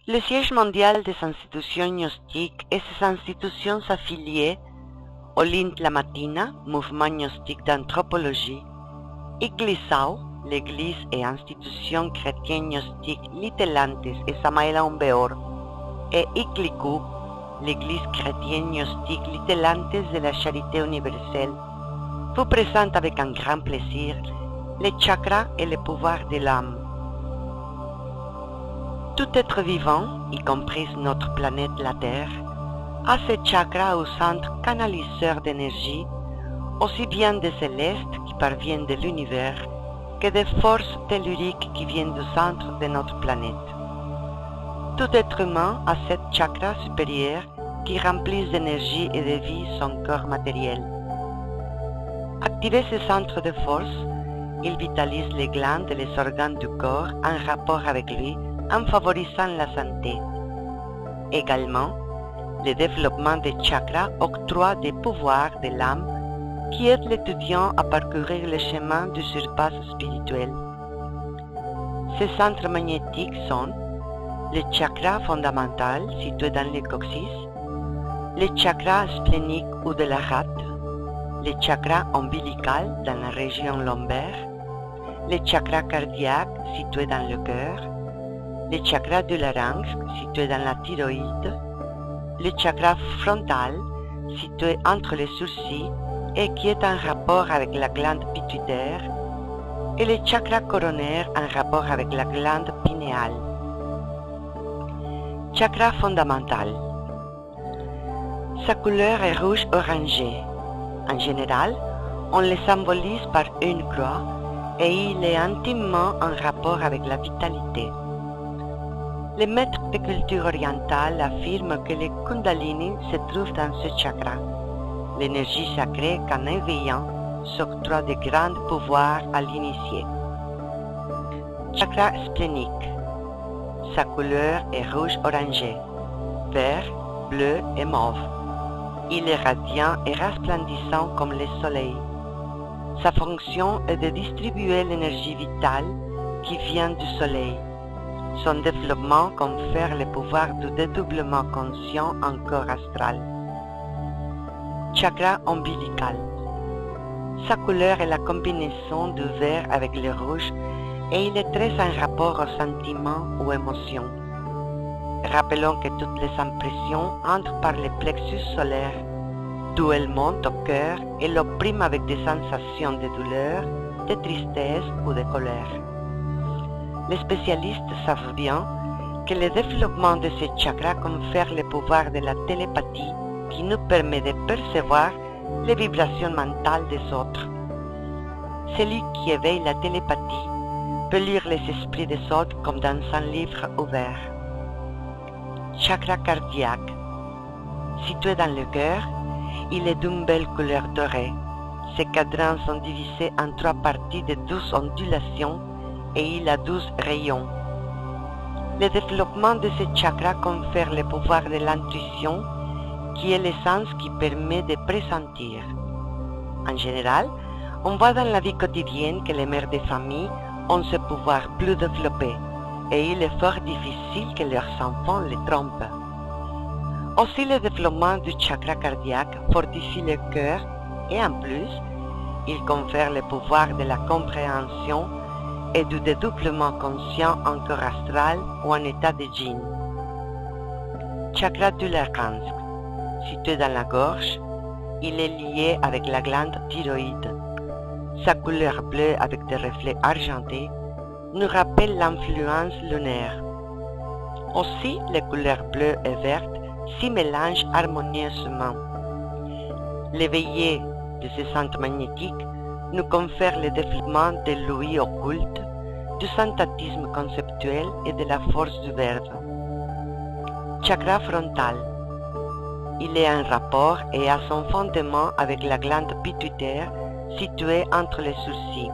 Le siège mondial des institutions gnostiques et ses institutions affiliées, Olint la Matina, mouvement gnostique d'anthropologie, Iglisau, l'église et institution chrétienne gnostique Litelantes et Samaela Umbeor, et Ikliku, l'église chrétienne gnostique Litelantes de la Charité universelle, vous présente avec un grand plaisir les chakras et le pouvoir de l'âme. Tout être vivant, y compris notre planète la Terre, a ses chakras au centre canaliseur d'énergie, aussi bien des célestes qui parviennent de l'univers que des forces telluriques qui viennent du centre de notre planète. Tout être humain a sept chakras supérieurs qui remplissent d'énergie et de vie son corps matériel. Activer ces centres de force, il vitalise les glandes et les organes du corps en rapport avec lui en favorisant la santé. Également, le développement des chakras octroie des pouvoirs de l'âme qui aident l'étudiant à parcourir le chemin du surpass spirituel. Ces centres magnétiques sont le chakra fondamental situé dans le coccyx, le chakra splénique ou de la rate, le chakra ombilical dans la région lombaire, le chakra cardiaque situé dans le cœur, le chakra du larynx situé dans la thyroïde, le chakra frontal situé entre les sourcils et qui est en rapport avec la glande pituitaire, et le chakra coronaire en rapport avec la glande pinéale. Chakra fondamental. Sa couleur est rouge-orangé. En général, on le symbolise par une croix et il est intimement en rapport avec la vitalité. Les maîtres de culture orientale affirment que le Kundalini se trouve dans ce chakra, l'énergie sacrée qu'en éveillant s'octroie de grands pouvoirs à l'initié. Chakra splénique. Sa couleur est rouge-orangé, vert, bleu et mauve. Il est radiant et resplendissant comme le soleil. Sa fonction est de distribuer l'énergie vitale qui vient du soleil. Son développement confère le pouvoir du dédoublement conscient en corps astral. Chakra ombilical. Sa couleur est la combinaison du vert avec le rouge et il est très en rapport aux sentiments ou émotions. Rappelons que toutes les impressions entrent par le plexus solaire, d'où elles montent au cœur et l'oppriment avec des sensations de douleur, de tristesse ou de colère. Les spécialistes savent bien que le développement de ces chakras confère le pouvoir de la télépathie qui nous permet de percevoir les vibrations mentales des autres. Celui qui éveille la télépathie peut lire les esprits des autres comme dans un livre ouvert. Chakra cardiaque. Situé dans le cœur, il est d'une belle couleur dorée. Ses cadrans sont divisés en trois parties de 12 ondulations et il a 12 rayons. Le développement de ce chakra confère le pouvoir de l'intuition, qui est l'essence qui permet de pressentir. En général, on voit dans la vie quotidienne que les mères de famille ont ce pouvoir plus développé et il est fort difficile que leurs enfants les trompent. Aussi, le développement du chakra cardiaque fortifie le cœur et en plus, il confère le pouvoir de la compréhension et du dédoublement conscient en corps astral ou en état de djinn. Chakra du larynx. Situé dans la gorge, il est lié avec la glande thyroïde. Sa couleur bleue avec des reflets argentés nous rappelle l'influence lunaire. Aussi, les couleurs bleues et vertes s'y mélangent harmonieusement. L'éveillé de ces centres magnétiques nous confère le développement de l'ouïe occulte, du synthétisme conceptuel et de la force du verbe. Chakra frontal. Il est en rapport et a son fondement avec la glande pituitaire située entre les sourcils.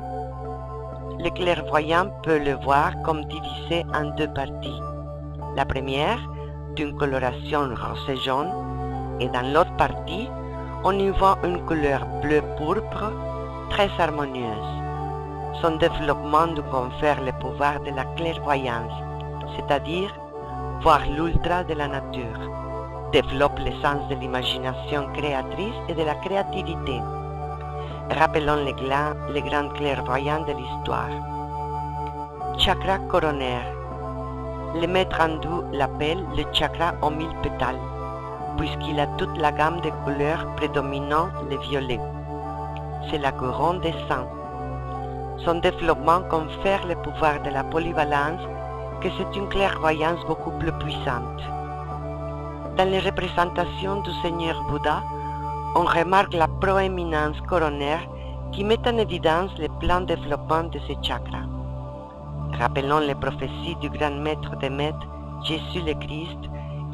Le clairvoyant peut le voir comme divisé en deux parties. La première, d'une coloration rosé-jaune, et dans l'autre partie, on y voit une couleur bleu-pourpre très harmonieuse. Son développement nous confère le pouvoir de la clairvoyance, c'est-à-dire voir l'ultra de la nature, développe le sens de l'imagination créatrice et de la créativité. Rappelons les grands clairvoyants de l'histoire. Chakra coronaire. Le maître hindou l'appelle le chakra aux 1000 pétales, puisqu'il a toute la gamme de couleurs prédominant le violet. C'est la couronne des saints. Son développement confère le pouvoir de la polyvalence, que c'est une clairvoyance beaucoup plus puissante. Dans les représentations du Seigneur Bouddha, on remarque la proéminence coronaire qui met en évidence le plein développement de ce chakra. Rappelons les prophéties du grand maître des maîtres, Jésus le Christ,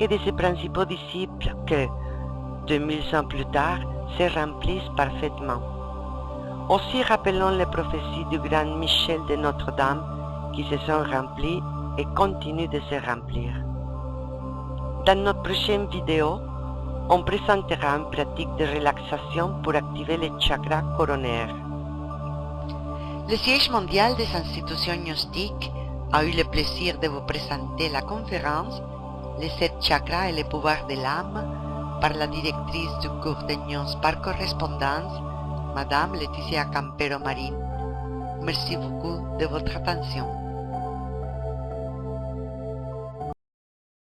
et de ses principaux disciples que, 2000 ans plus tard, se remplissent parfaitement. Aussi rappelons les prophéties du grand Michel de Notre-Dame qui se sont remplies et continuent de se remplir. Dans notre prochaine vidéo, on présentera une pratique de relaxation pour activer le chakra coronaire. Le siège mondial des institutions gnostiques a eu le plaisir de vous présenter la conférence Les 7 chakras et les pouvoirs de l'âme par la directrice du cours de Gnose par correspondance, Madame Laetitia Campero Marin. Merci beaucoup de votre attention.